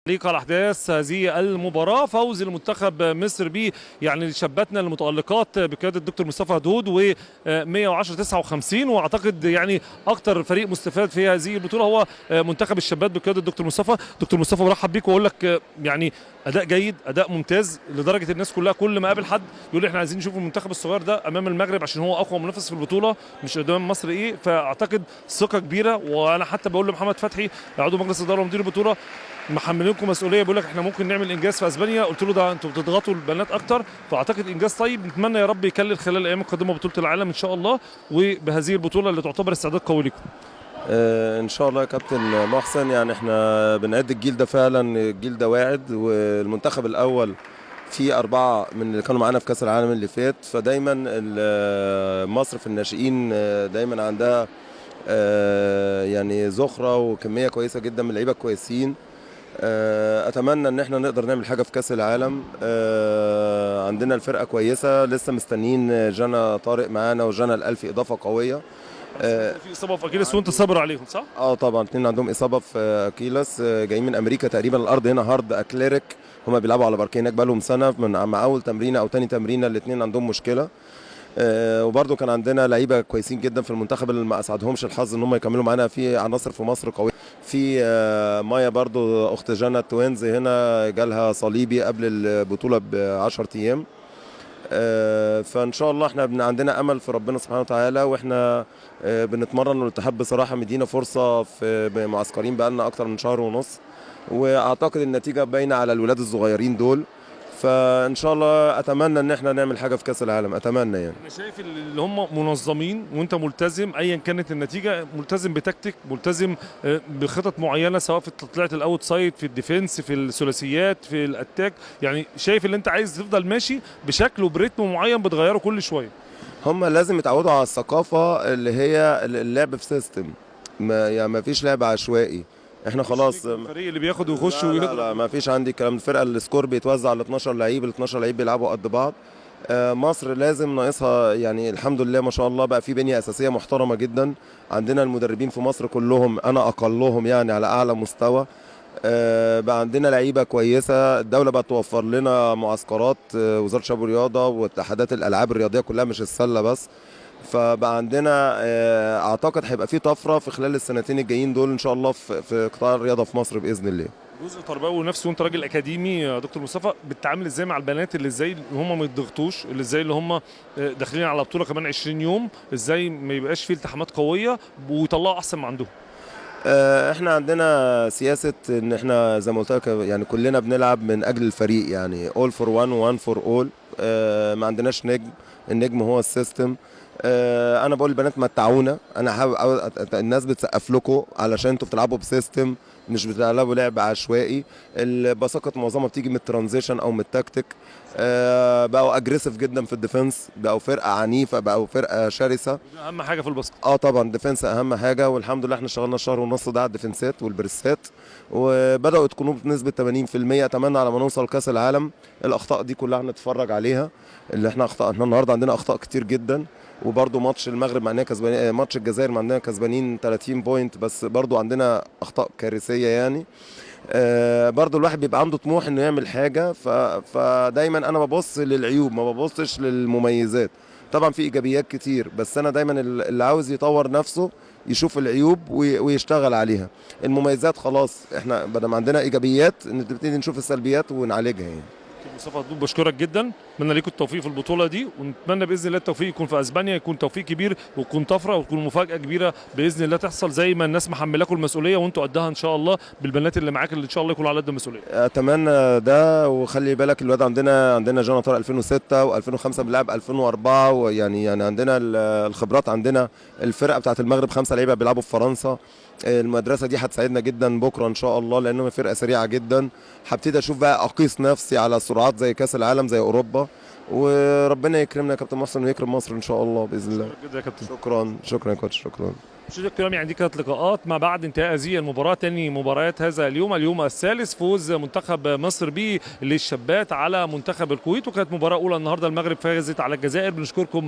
تعليق على احداث هذه المباراه، فوز المنتخب مصر ب يعني شاباتنا المتالقات بقياده الدكتور مصطفى هدود و 110-59. واعتقد يعني اكتر فريق مستفاد في هذه البطوله هو منتخب الشابات بقياده الدكتور مصطفى. دكتور مصطفى برحب بيك واقول لك يعني اداء جيد، اداء ممتاز، لدرجه الناس كلها كل ما قابل حد يقول لي احنا عايزين نشوف المنتخب الصغير ده امام المغرب عشان هو اقوى منافس في البطوله مش قدام مصر. فاعتقد ثقه كبيره. وانا حتى بقول لمحمد فتحي عضو مجلس الاداره ومدير البطوله محملينكم مسؤوليه، بيقول لك احنا ممكن نعمل انجاز في اسبانيا. قلت له ده انتوا بتضغطوا البنات اكتر، فاعتقد انجاز طيب. نتمنى يا رب يكلل خلال الايام القادمه بطوله العالم ان شاء الله، وبهذه البطوله اللي تعتبر استعداد قوي لكم. ان شاء الله يا كابتن محسن. يعني احنا بنعد الجيل ده، فعلا الجيل ده واعد، والمنتخب الاول في 4 من اللي كانوا معانا في كاس العالم اللي فات. فدايما مصر في الناشئين دايما عندها يعني ذخره وكميه كويسه جدا من اللعيبه كويسين. اتمنى ان احنا نقدر نعمل حاجه في كاس العالم. عندنا الفرقه كويسه، لسه مستنيين جانا طارق معانا وجانا الالفي اضافه قويه. في اصابه في اكيلس وانت صابر عليهم صح؟ طبعا الاثنين عندهم اصابه في اكيلس، جايين من امريكا تقريبا. الارض هنا هارد اكليريك، هما بيلعبوا على باركيه هناك بقالهم سنه، مع اول تمرينه او ثاني تمرينه الاثنين عندهم مشكله. وبرده كان عندنا لعيبه كويسين جدا في المنتخب اللي ما اسعدهمش الحظ ان هم يكملوا معانا. في عناصر في مصر قويه، في مايا برده اخت جانا التوينز هنا جالها صليبي قبل البطوله ب10 ايام. فان شاء الله احنا عندنا امل في ربنا سبحانه وتعالى، واحنا بنتمرن. والاتحاد بصراحه مدينا فرصه في معسكرين بقالنا اكتر من شهر ونص، واعتقد النتيجه باينه على الولاد الصغيرين دول. فان شاء الله اتمنى ان احنا نعمل حاجه في كاس العالم، اتمنى. يعني انا شايف اللي هم منظمين وانت ملتزم ايا كانت النتيجه، ملتزم بتكتيك، ملتزم بخطط معينه، سواء في طلعت الاوت سايد، في الديفنس، في الثلاثيات، في الاتاك. يعني شايف اللي انت عايز تفضل ماشي بشكل وبريتم معين بتغيره كل شويه. هم لازم يتعودوا على الثقافه اللي هي اللعب في سيستم، يعني ما فيش لعب عشوائي. احنا خلاص الفريق اللي بياخد ويخش ويضرب. لا ما فيش عندي الكلام. الفرقه السكور بيتوزع على 12 لعيب، ال 12 لعيب بيلعبوا قد بعض. مصر لازم ناقصها، يعني الحمد لله ما شاء الله بقى في بنيه اساسيه محترمه جدا. عندنا المدربين في مصر كلهم انا اقلهم يعني على اعلى مستوى. بقى عندنا لعيبه كويسه. الدوله بقى توفر لنا معسكرات، وزاره الشباب والرياضه واتحادات الالعاب الرياضيه كلها مش السله بس. فبقى عندنا اعتقد هيبقى في طفره في خلال السنتين الجايين دول ان شاء الله في قطاع الرياضه في مصر باذن الله. جزء تربوي ونفسي، وانت راجل اكاديمي يا دكتور مصطفى، بتتعامل ازاي مع البنات اللي ازاي اللي هم ما يتضغطوش، اللي ازاي اللي هم داخلين على بطوله كمان 20 يوم، ازاي ما يبقاش فيه التحامات قويه ويطلعوا احسن ما عندهم؟ احنا عندنا سياسه ان احنا زي ما قلت لك يعني كلنا بنلعب من اجل الفريق، يعني all for one و one for all. ما عندناش نجم، النجم هو السيستم. انا بقول للبنات متعونا. انا حابب الناس بتسقف لكم علشان انتوا بتلعبوا بسيستم، مش بتلعبوا لعب عشوائي. البساقط معظمها بتيجي من الترانزيشن او من التكتيك. بقوا اجريسيف جدا في الديفنس، بقوا فرقه عنيفه، بقوا فرقه شرسه. اهم حاجه في الباسكت. طبعا الديفنس اهم حاجه، والحمد لله احنا اشتغلنا شهر ونص ده على الديفنسات والبريسات، وبداوا يتقنوا بنسبه 80%. اتمنى على ما نوصل كاس العالم الاخطاء دي كلها هنتفرج عليها. اللي احنا احنا النهارده عندنا اخطاء كتير جدا. وبرده ماتش المغرب معناه كسبانين، ماتش الجزائر معناه كسبانين 30 بوينت، بس برده عندنا اخطاء كارثيه يعني. برضو الواحد بيبقى عنده طموح انه يعمل حاجه. فدايما انا ببص للعيوب ما ببصش للمميزات. طبعا في ايجابيات كتير، بس انا دايما اللي عاوز يطور نفسه يشوف العيوب ويشتغل عليها. المميزات خلاص، احنا بدل ما عندنا ايجابيات نبتدي نشوف السلبيات ونعالجها يعني. مصطفى هدود بشكرك جدا، اتمنى ليكم التوفيق في البطوله دي، ونتمنى باذن الله التوفيق يكون في اسبانيا، يكون توفيق كبير ويكون طفره وتكون مفاجاه كبيره باذن الله تحصل، زي ما الناس محملاكم المسؤوليه وانتوا قدها ان شاء الله بالبنات اللي معاك اللي ان شاء الله يكونوا على قد المسؤوليه. اتمنى ده. وخلي بالك الواد عندنا جانا طارق 2006 و2005 بيلعب 2004، ويعني عندنا الخبرات. عندنا الفرقه بتاعت المغرب 5 لعيبه بيلعبوا في فرنسا. المدرسه دي هتساعدنا جدا بكره ان شاء الله، لانهم فرقه سريعه جدا. هبتدي اشوف بقى اقيس نفسي على سرعات زي كاس العالم زي اوروبا. وربنا يكرمنا يا كابتن محسن ويكرم مصر ان شاء الله باذن الله. شكرا جدا يا كابتن. شكرا يا كوتش. شكرا. مشاهدينا الكرام، يعني دي كانت لقاءات ما بعد انتهاء هذه المباراه، ثاني مباريات هذا اليوم الثالث، فوز منتخب مصر ب للشابات على منتخب الكويت، وكانت مباراه اولى النهارده المغرب فازت على الجزائر. بنشكركم.